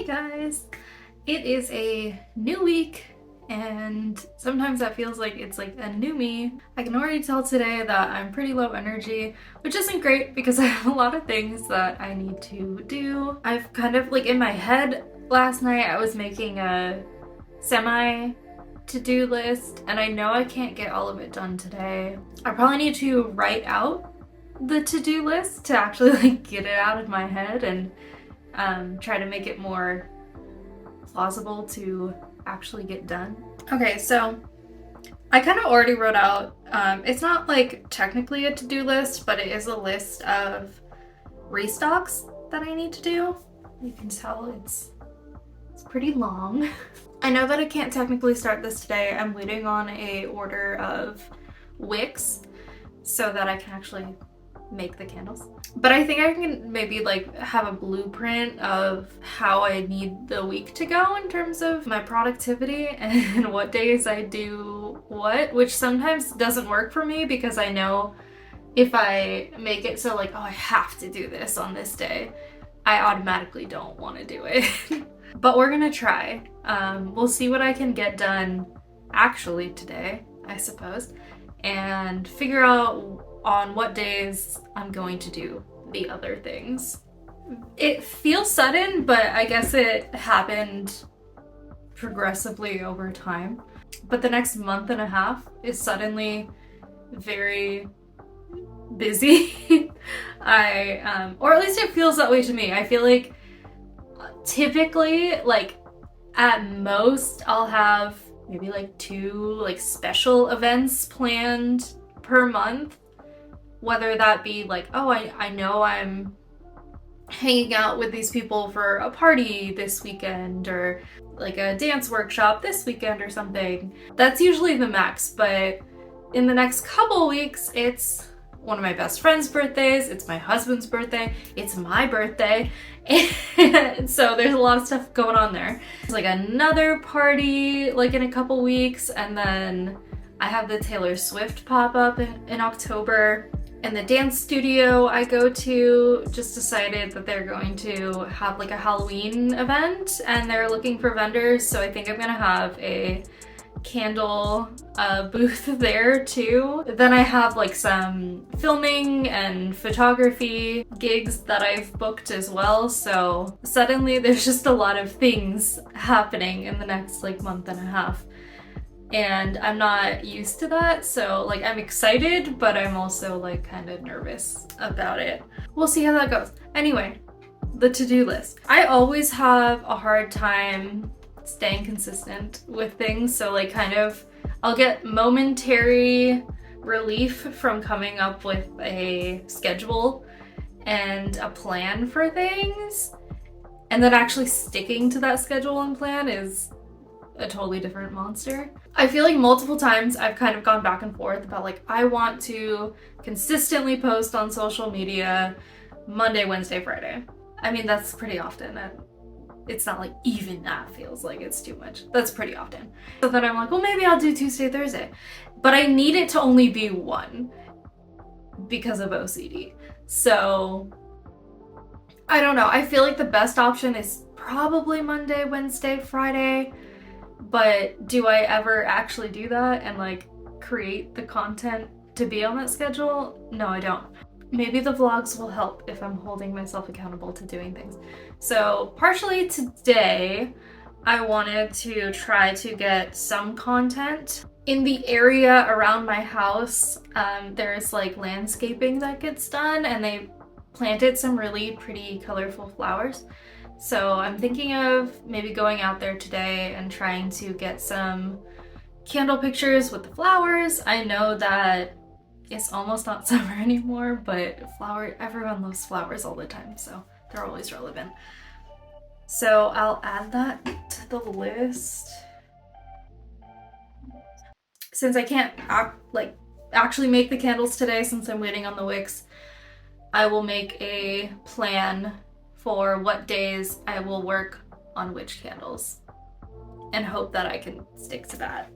guys! It is a new week and sometimes that feels like it's like a new me. I can already tell today that I'm pretty low energy, which isn't great because I have a lot of things that I need to do. I've kind of like in my head last night I was making a semi to-do list and I know I can't get all of it done today. I probably need to write out the to-do list to actually like get it out of my head and try to make it more plausible to actually get done. Okay, so I kind of already wrote out, it's not like technically a to-do list, but it is a list of restocks that I need to do. You can tell it's pretty long. I know that I can't technically start this today. I'm waiting on a order of wicks so that I can actually make the candles. But I think I can maybe like have a blueprint of how I need the week to go in terms of my productivity and what days I do what, which sometimes doesn't work for me because I know if I make it so like, oh, I have to do this on this day, I automatically don't want to do it. But we're gonna try. We'll see what I can get done actually today, I suppose, and figure out on what days I'm going to do the other things. It feels sudden, but I guess it happened progressively over time. But the next month and a half is suddenly very busy. Or at least it feels that way to me. I feel like typically, like at most, I'll have maybe like 2 like special events planned per month. Whether that be like, oh, I know I'm hanging out with these people for a party this weekend or like a dance workshop this weekend or something. That's usually the max, but in the next couple weeks, it's one of my best friend's birthdays, it's my husband's birthday, it's my birthday, and so there's a lot of stuff going on there. It's like another party like in a couple weeks, and then I have the Taylor Swift pop-up in October. And the dance studio I go to just decided that they're going to have like a Halloween event and they're looking for vendors, so I think I'm gonna have a candle booth there too. Then I have like some filming and photography gigs that I've booked as well, so suddenly there's just a lot of things happening in the next like month and a half. And I'm not used to that, so like I'm excited, but I'm also like kind of nervous about it. We'll see how that goes. Anyway, the to-do list. I always have a hard time staying consistent with things, so like kind of I'll get momentary relief from coming up with a schedule and a plan for things, and then actually sticking to that schedule and plan is a totally different monster. I feel like multiple times I've kind of gone back and forth about like, I want to consistently post on social media Monday, Wednesday, Friday. I mean, that's pretty often. It's not like even that feels like it's too much. That's pretty often. So then I'm like, well, maybe I'll do Tuesday, Thursday. But I need it to only be one because of OCD. So I don't know. I feel like the best option is probably Monday, Wednesday, Friday. But do I ever actually do that and like create the content to be on that schedule? No, I don't. Maybe the vlogs will help if I'm holding myself accountable to doing things. So partially today, I wanted to try to get some content. In the area around my house, there's like landscaping that gets done and they planted some really pretty colorful flowers. So I'm thinking of maybe going out there today and trying to get some candle pictures with the flowers. I know that it's almost not summer anymore, but everyone loves flowers all the time, so they're always relevant. So I'll add that to the list. Since I can't actually make the candles today since I'm waiting on the wicks, I will make a plan for what days I will work on which candles and hope that I can stick to that.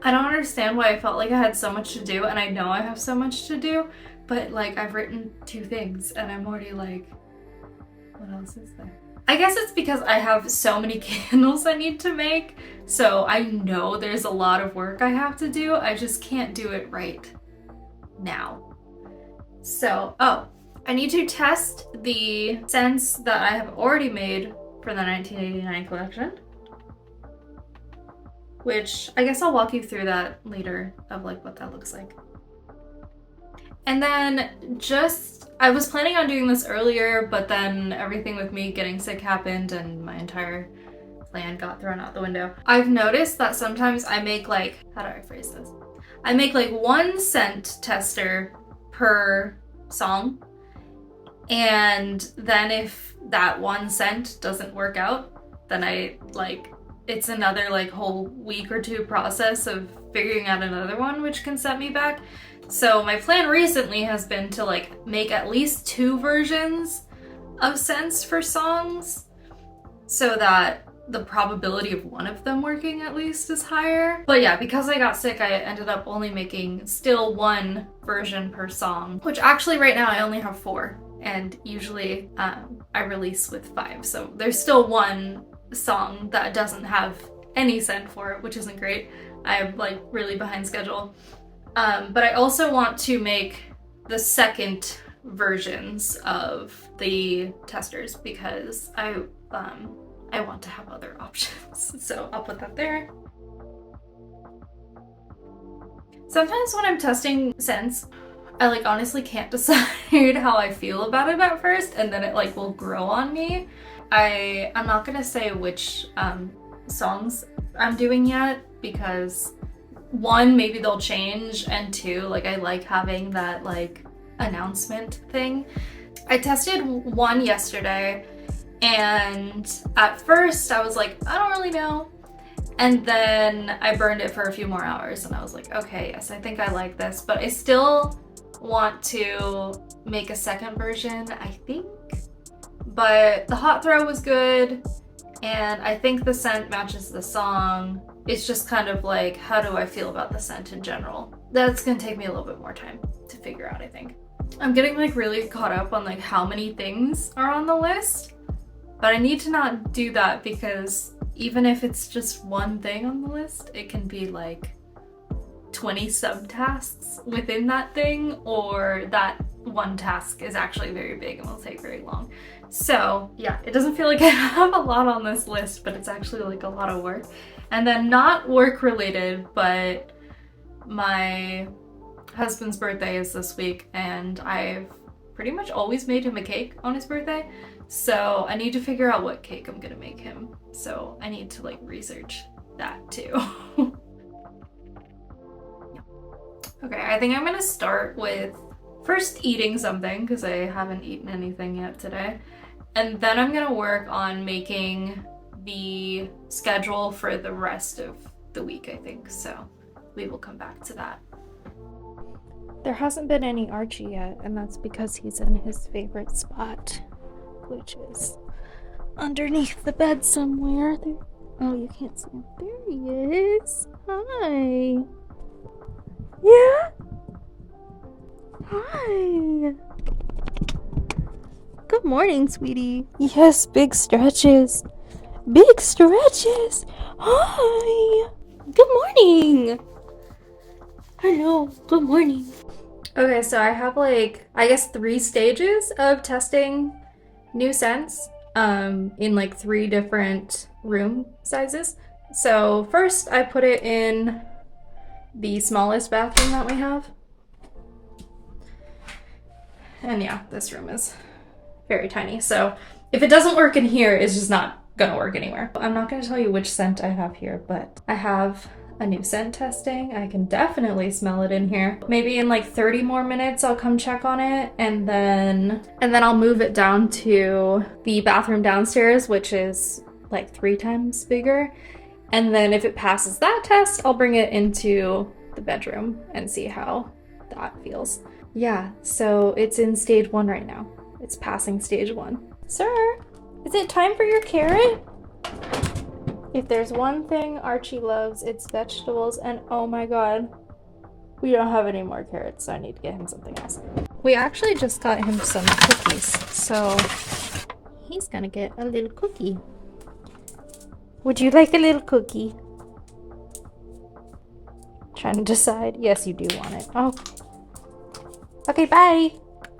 I don't understand why I felt like I had so much to do, and I know I have so much to do, but like I've written 2 things and I'm already like, what else is there? I guess it's because I have so many candles I need to make, so I know there's a lot of work I have to do. I just can't do it right now. So, oh, I need to test the scents that I have already made for the 1989 collection, which I guess I'll walk you through that later of like what that looks like. And then I was planning on doing this earlier, but then everything with me getting sick happened and my entire plan got thrown out the window. I've noticed that sometimes I make like, how do I phrase this? I make like 1 scent tester per song. And then if that 1 scent doesn't work out, then it's another like whole week or 2 process of figuring out another one, which can set me back. So my plan recently has been to like make at least 2 versions of scents for songs so that the probability of one of them working at least is higher. But yeah, because I got sick, I ended up only making still 1 version per song, which actually right now I only have 4, and usually I release with 5. So there's still 1 song that doesn't have any scent for it, which isn't great. I'm like really behind schedule. But I also want to make the second versions of the testers because I want to have other options. So I'll put that there. Sometimes when I'm testing scents, I like honestly can't decide how I feel about it at first, and then it like will grow on me. I'm not gonna say which songs I'm doing yet because 1, maybe they'll change, and 2, like I like having that like announcement thing. I tested 1 yesterday, and at first I was like, I don't really know. And then I burned it for a few more hours and I was like, okay, yes, I think I like this, but I still want to make a second version, I think. But the hot throw was good, and I think the scent matches the song. It's just kind of like, how do I feel about the scent in general? That's gonna take me a little bit more time to figure out, I think. I'm getting like really caught up on like how many things are on the list, but I need to not do that because even if it's just 1 thing on the list, it can be like 20 subtasks within that thing, or that 1 task is actually very big and will take very long. So yeah, it doesn't feel like I have a lot on this list, but it's actually like a lot of work. And then not work related, but my husband's birthday is this week and I've pretty much always made him a cake on his birthday. So I need to figure out what cake I'm gonna make him. So I need to like research that too. Okay, I think I'm gonna start with first eating something because I haven't eaten anything yet today. And then I'm gonna work on making the schedule for the rest of the week, I think. So we will come back to that. There hasn't been any Archie yet, and that's because he's in his favorite spot, which is underneath the bed somewhere. There. Oh, you can't see him. There he is. Hi. Yeah? Hi. Good morning, sweetie. Yes, big stretches. Big stretches. Hi. Good morning. Hello. Good morning. Okay, so I have like, I guess 3 stages of testing new scents in like 3 different room sizes. So first I put it in the smallest bathroom that we have. And yeah, this room is very tiny. So if it doesn't work in here, it's just not gonna work anywhere. I'm not gonna tell you which scent I have here, but I have a new scent testing. I can definitely smell it in here. Maybe in like 30 more minutes I'll come check on it, and then I'll move it down to the bathroom downstairs, which is like 3 times bigger. And then if it passes that test, I'll bring it into the bedroom and see how that feels. Yeah, so it's in stage 1 right now. It's passing stage 1. Sir, is it time for your carrot? If there's one thing Archie loves, it's vegetables, and oh my god, we don't have any more carrots, so I need to get him something else. We actually just got him some cookies, so he's gonna get a little cookie. Would you like a little cookie? Trying to decide. Yes, you do want it. Oh. Okay, bye.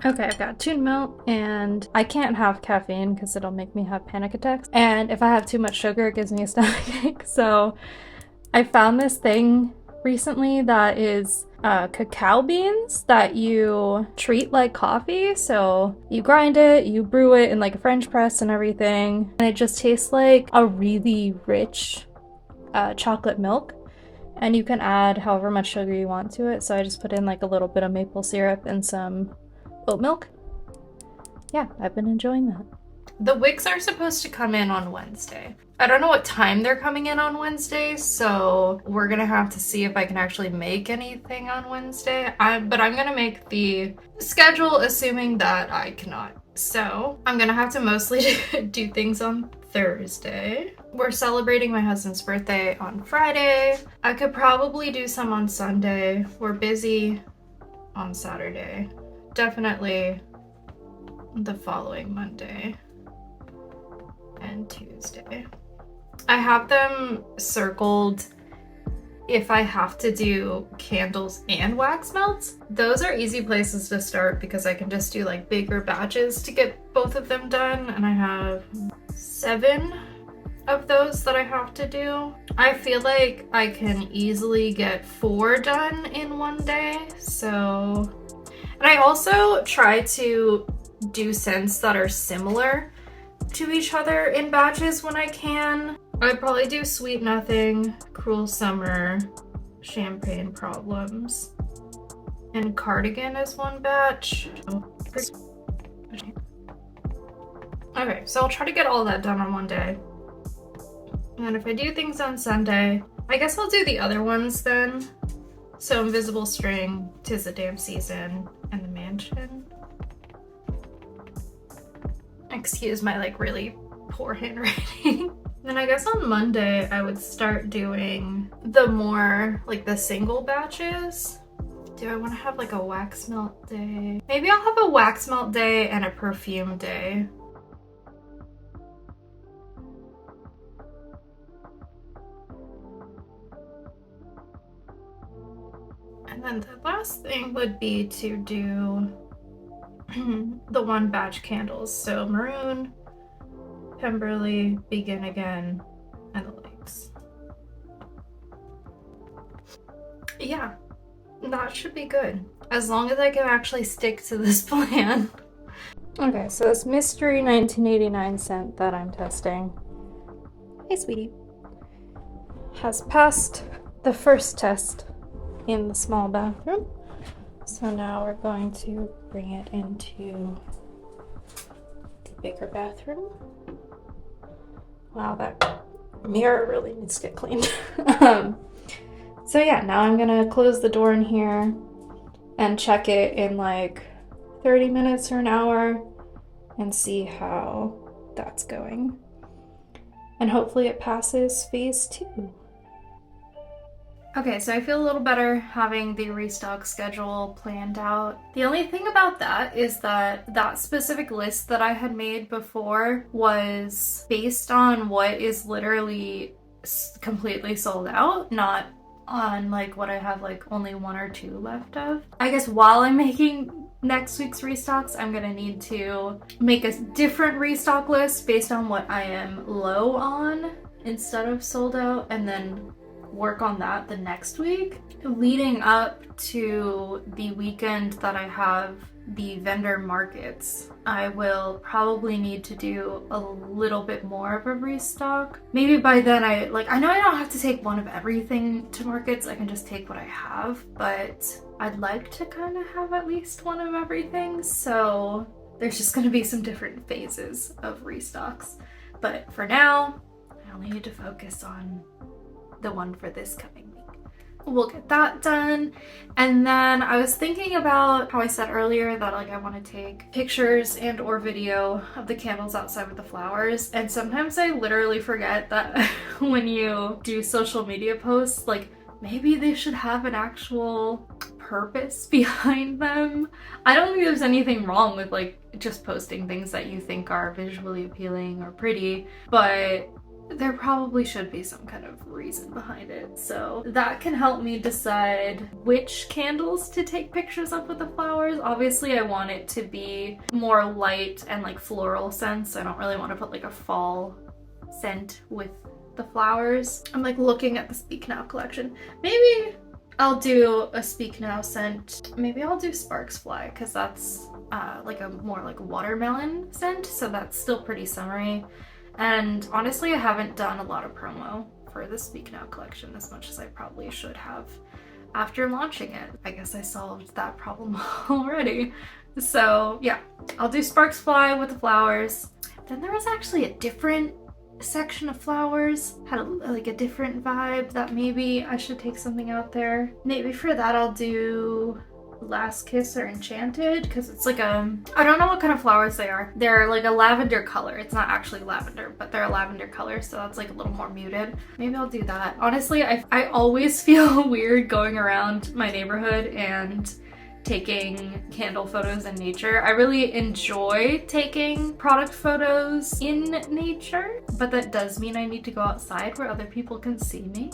Okay, I've got tuna milk, and I can't have caffeine because it'll make me have panic attacks. And if I have too much sugar, it gives me a stomachache. So I found this thing recently that is cacao beans that you treat like coffee. So you grind it, you brew it in like a French press and everything, and it just tastes like a really rich chocolate milk. And you can add however much sugar you want to it. So I just put in like a little bit of maple syrup and some oat milk. Yeah, I've been enjoying that. The Wicks are supposed to come in on Wednesday. I don't know what time they're coming in on Wednesday, so we're gonna have to see if I can actually make anything on Wednesday. But I'm gonna make the schedule assuming that I cannot. So I'm gonna have to mostly do things on Thursday. We're celebrating my husband's birthday on Friday. I could probably do some on Sunday. We're busy on Saturday. Definitely the following Monday and Tuesday. I have them circled if I have to do candles and wax melts. Those are easy places to start because I can just do like bigger batches to get both of them done, and I have 7 of those that I have to do. I feel like I can easily get 4 done in one day, so... And I also try to do scents that are similar to each other in batches when I can. I'd probably do Sweet Nothing, Cruel Summer, Champagne Problems, and Cardigan as one batch. Okay, so I'll try to get all that done on one day. And if I do things on Sunday, I guess I'll do the other ones then. So Invisible String, 'Tis the Damn Season, and The Mansion. Excuse my like really poor handwriting. Then I guess on Monday I would start doing the more like the single batches. Do I want to have like a wax melt day? Maybe I'll have a wax melt day and a perfume day. And then the last thing would be to do the one batch candles. So Maroon, Pemberley, Begin Again, and the Lakes. Yeah, that should be good. As long as I can actually stick to this plan. Okay, so this mystery 1989 scent that I'm testing, hey sweetie, has passed the first test in the small bathroom. So now we're going to bring it into the bigger bathroom. Wow, that mirror really needs to get cleaned. So yeah, now I'm gonna close the door in here and check it in like 30 minutes or an hour and see how that's going. And hopefully it passes phase 2. Okay, so I feel a little better having the restock schedule planned out. The only thing about that is that that specific list that I had made before was based on what is literally completely sold out, not on like what I have like only 1 or 2 left of. I guess while I'm making next week's restocks, I'm gonna need to make a different restock list based on what I am low on instead of sold out, and then work on that the next week. Leading up to the weekend that I have the vendor markets, I will probably need to do a little bit more of a restock. Maybe by then I know I don't have to take one of everything to markets, I can just take what I have, but I'd like to kind of have at least one of everything, so there's just going to be some different phases of restocks. But for now, I only need to focus on the one for this coming week. We'll get that done. And then I was thinking about how I said earlier that like I want to take pictures and or video of the candles outside with the flowers, and sometimes I literally forget that when you do social media posts, like maybe they should have an actual purpose behind them. I don't think there's anything wrong with like just posting things that you think are visually appealing or pretty, but there probably should be some kind of reason behind it. So that can help me decide which candles to take pictures of with the flowers. Obviously I want it to be more light and like floral scents. I don't really want to put like a fall scent with the flowers. I'm like looking at the Speak Now collection. Maybe I'll do a Speak Now scent. Maybe I'll do Sparks Fly because that's like a more like watermelon scent. So that's still pretty summery. And honestly, I haven't done a lot of promo for the Speak Now collection as much as I probably should have after launching it. I guess I solved that problem already. So yeah, I'll do Sparks Fly with the flowers. Then there was actually a different section of flowers, had like a different vibe that maybe I should take something out there. Maybe for that I'll do Last Kiss or Enchanted, because it's like I don't know what kind of flowers they are. They're like a lavender color. It's not actually lavender, but they're a lavender color, so that's like a little more muted. Maybe I'll do that. Honestly, I always feel weird going around my neighborhood and taking candle photos in nature. I really enjoy taking product photos in nature, but that does mean I need to go outside where other people can see me.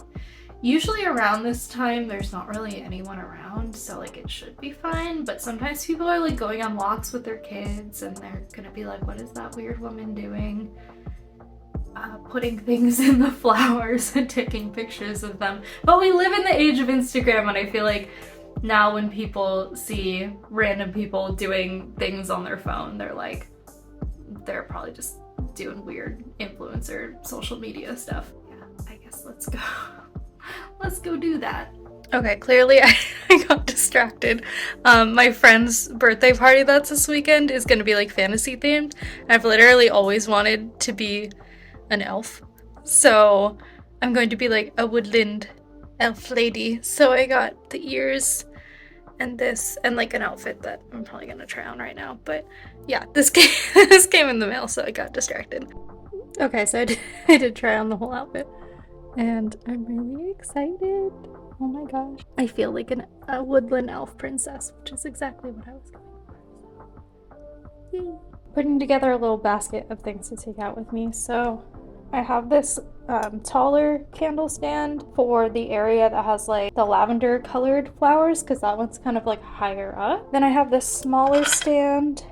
Usually around this time, there's not really anyone around, so like it should be fine, but sometimes people are like going on walks with their kids and they're gonna be like, what is that weird woman doing? Putting things in the flowers and taking pictures of them. But we live in the age of Instagram, and I feel like now when people see random people doing things on their phone, they're probably just doing weird influencer social media stuff. Yeah, I guess let's go. Let's go do that. Okay, clearly I got distracted. My friend's birthday party that's this weekend is gonna be like fantasy themed. I've literally always wanted to be an elf. So I'm going to be like a woodland elf lady. So I got the ears and this and like an outfit that I'm probably gonna try on right now. But yeah, this came in the mail, so I got distracted. Okay, so I did try on the whole outfit. And I'm really excited. Oh my gosh. I feel like a woodland elf princess, which is exactly what I was going for. Yay. Putting together a little basket of things to take out with me. So I have this taller candle stand for the area that has like the lavender colored flowers, because that one's kind of like higher up. Then I have this smaller stand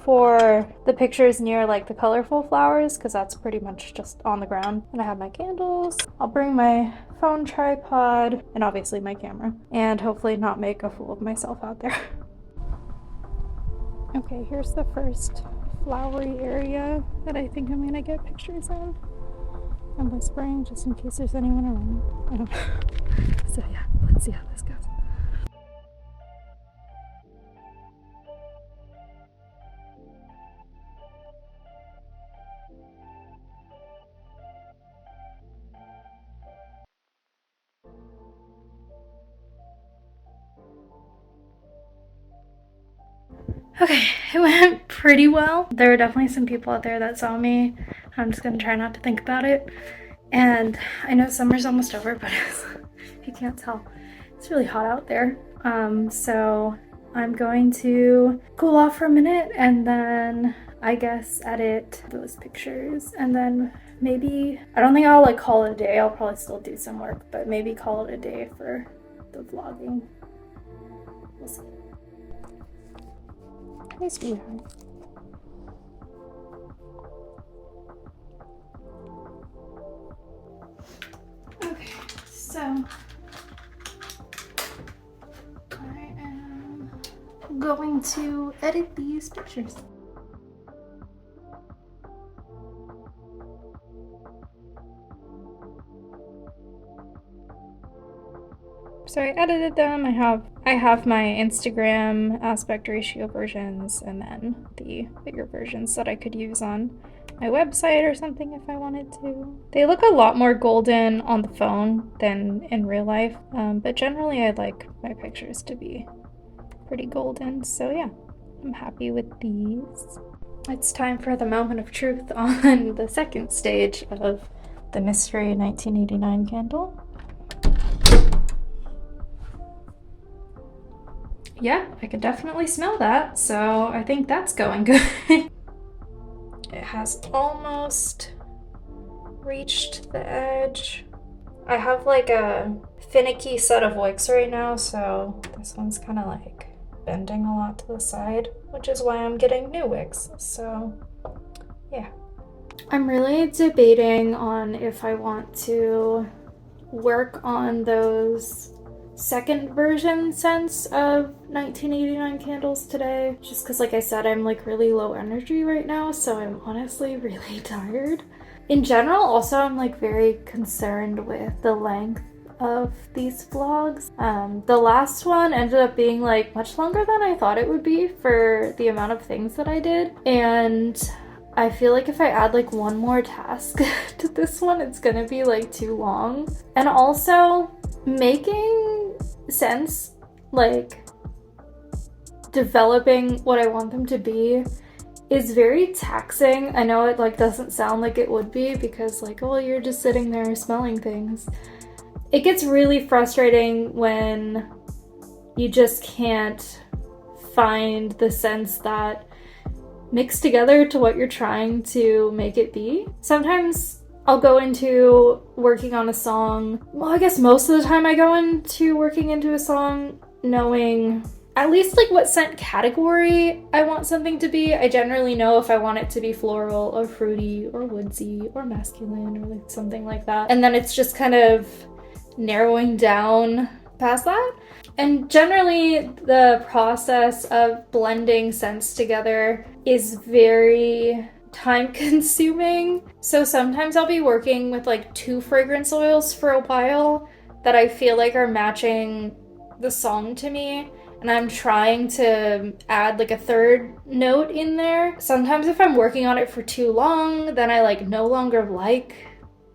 for the pictures near like the colorful flowers, because that's pretty much just on the ground. And I have my candles. I'll bring my phone tripod and obviously my camera, and hopefully not make a fool of myself out there. Okay, here's the first flowery area that I think I'm gonna get pictures of. I'm whispering just in case there's anyone around. So yeah, let's see how this goes. Okay, it went pretty well. There were definitely some people out there that saw me. I'm just gonna try not to think about it. And I know summer's almost over, but if you can't tell, it's really hot out there. So I'm going to cool off for a minute and then I guess edit those pictures, and then maybe, I don't think I'll like call it a day. I'll probably still do some work, but maybe call it a day for the vlogging. We'll see. Hi, sweetheart. Okay, so I am going to edit these pictures. So I edited them. I have my Instagram aspect ratio versions and then the bigger versions that I could use on my website or something if I wanted to. They look a lot more golden on the phone than in real life, but generally I like my pictures to be pretty golden. So yeah, I'm happy with these. It's time for the moment of truth on the second stage of the Mystery 1989 candle. Yeah, I can definitely smell that, so I think that's going good. It has almost reached the edge. I have like a finicky set of wicks right now, so this one's kind of like bending a lot to the side, which is why I'm getting new wicks. So yeah. I'm really debating on if I want to work on those second version scents of 1989 candles today, just because, like I said, I'm like really low energy right now, so I'm honestly really tired. In general, also, I'm like very concerned with the length of these vlogs. The last one ended up being like much longer than I thought it would be for the amount of things that I did, and I feel like if I add like one more task to this one, it's gonna be like too long. And also, making sense, like developing what I want them to be, is very taxing. I know it like doesn't sound like it would be because like, oh, you're just sitting there smelling things. It gets really frustrating when you just can't find the sense that mix together to what you're trying to make it be. Sometimes I'll go into working on a song. Well, I guess most of the time I go into working into a song knowing at least like what scent category I want something to be. I generally know if I want it to be floral or fruity or woodsy or masculine or like something like that. And then it's just kind of narrowing down past that. And generally, the process of blending scents together is very time consuming. So sometimes I'll be working with like 2 fragrance oils for a while that I feel like are matching the song to me. And I'm trying to add like a 3rd note in there. Sometimes if I'm working on it for too long, then I like no longer like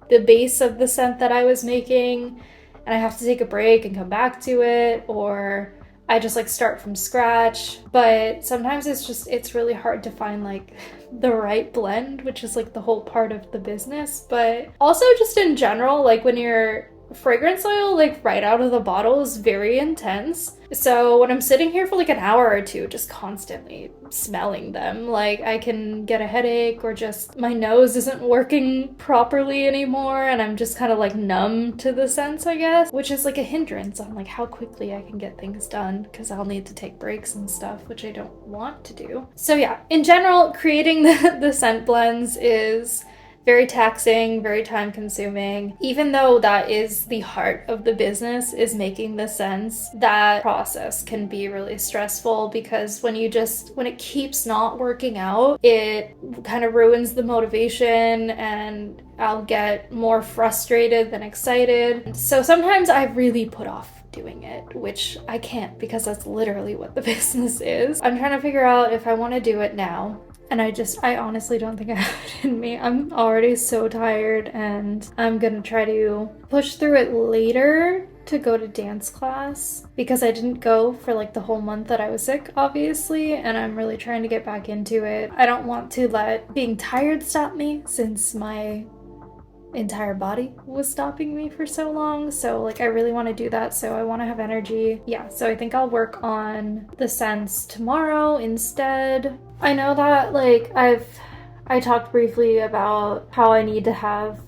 the base of the scent that I was making, and I have to take a break and come back to it, or I just like start from scratch. But sometimes it's really hard to find like the right blend, which is like the whole part of the business. But also just in general, like when your fragrance oil like right out of the bottle is very intense. So when I'm sitting here for like an hour or 2 just constantly smelling them, like I can get a headache, or just my nose isn't working properly anymore and I'm just kind of like numb to the scents, I guess, which is like a hindrance on like how quickly I can get things done, because I'll need to take breaks and stuff, which I don't want to do. So yeah, in general, creating the scent blends is very taxing, very time consuming. Even though that is the heart of the business, is making the scents, that process can be really stressful, because when it keeps not working out, it kind of ruins the motivation and I'll get more frustrated than excited. So sometimes I really put off doing it, which I can't, because that's literally what the business is. I'm trying to figure out if I want to do it now. And I honestly don't think I have it in me. I'm already so tired, and I'm gonna try to push through it later to go to dance class, because I didn't go for like the whole month that I was sick, obviously, and I'm really trying to get back into it. I don't want to let being tired stop me, since my entire body was stopping me for so long. So like I really want to do that, so I want to have energy. Yeah, so I think I'll work on the scents tomorrow instead. I know that like I talked briefly about how I need to have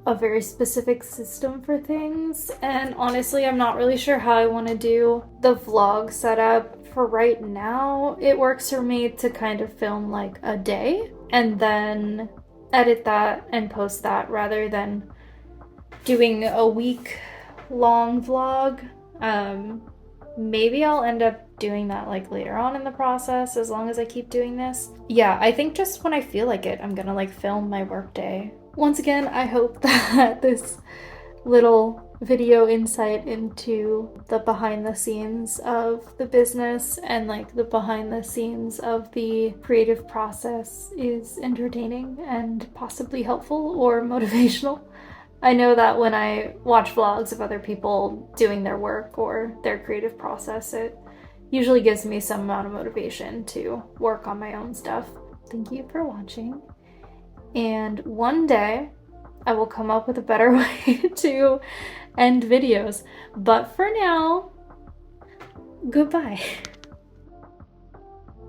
a very specific system for things, and honestly I'm not really sure how I want to do the vlog setup for right now. It works for me to kind of film like a day and then edit that and post that, rather than doing a week-long vlog. Maybe I'll end up doing that like later on in the process, as long as I keep doing this. Yeah, I think just when I feel like it, I'm gonna like film my workday. Once again, I hope that this little video insight into the behind the scenes of the business and like the behind the scenes of the creative process is entertaining and possibly helpful or motivational. I know that when I watch vlogs of other people doing their work or their creative process, it usually gives me some amount of motivation to work on my own stuff. Thank you for watching, and one day I will come up with a better way to end videos. But for now, goodbye.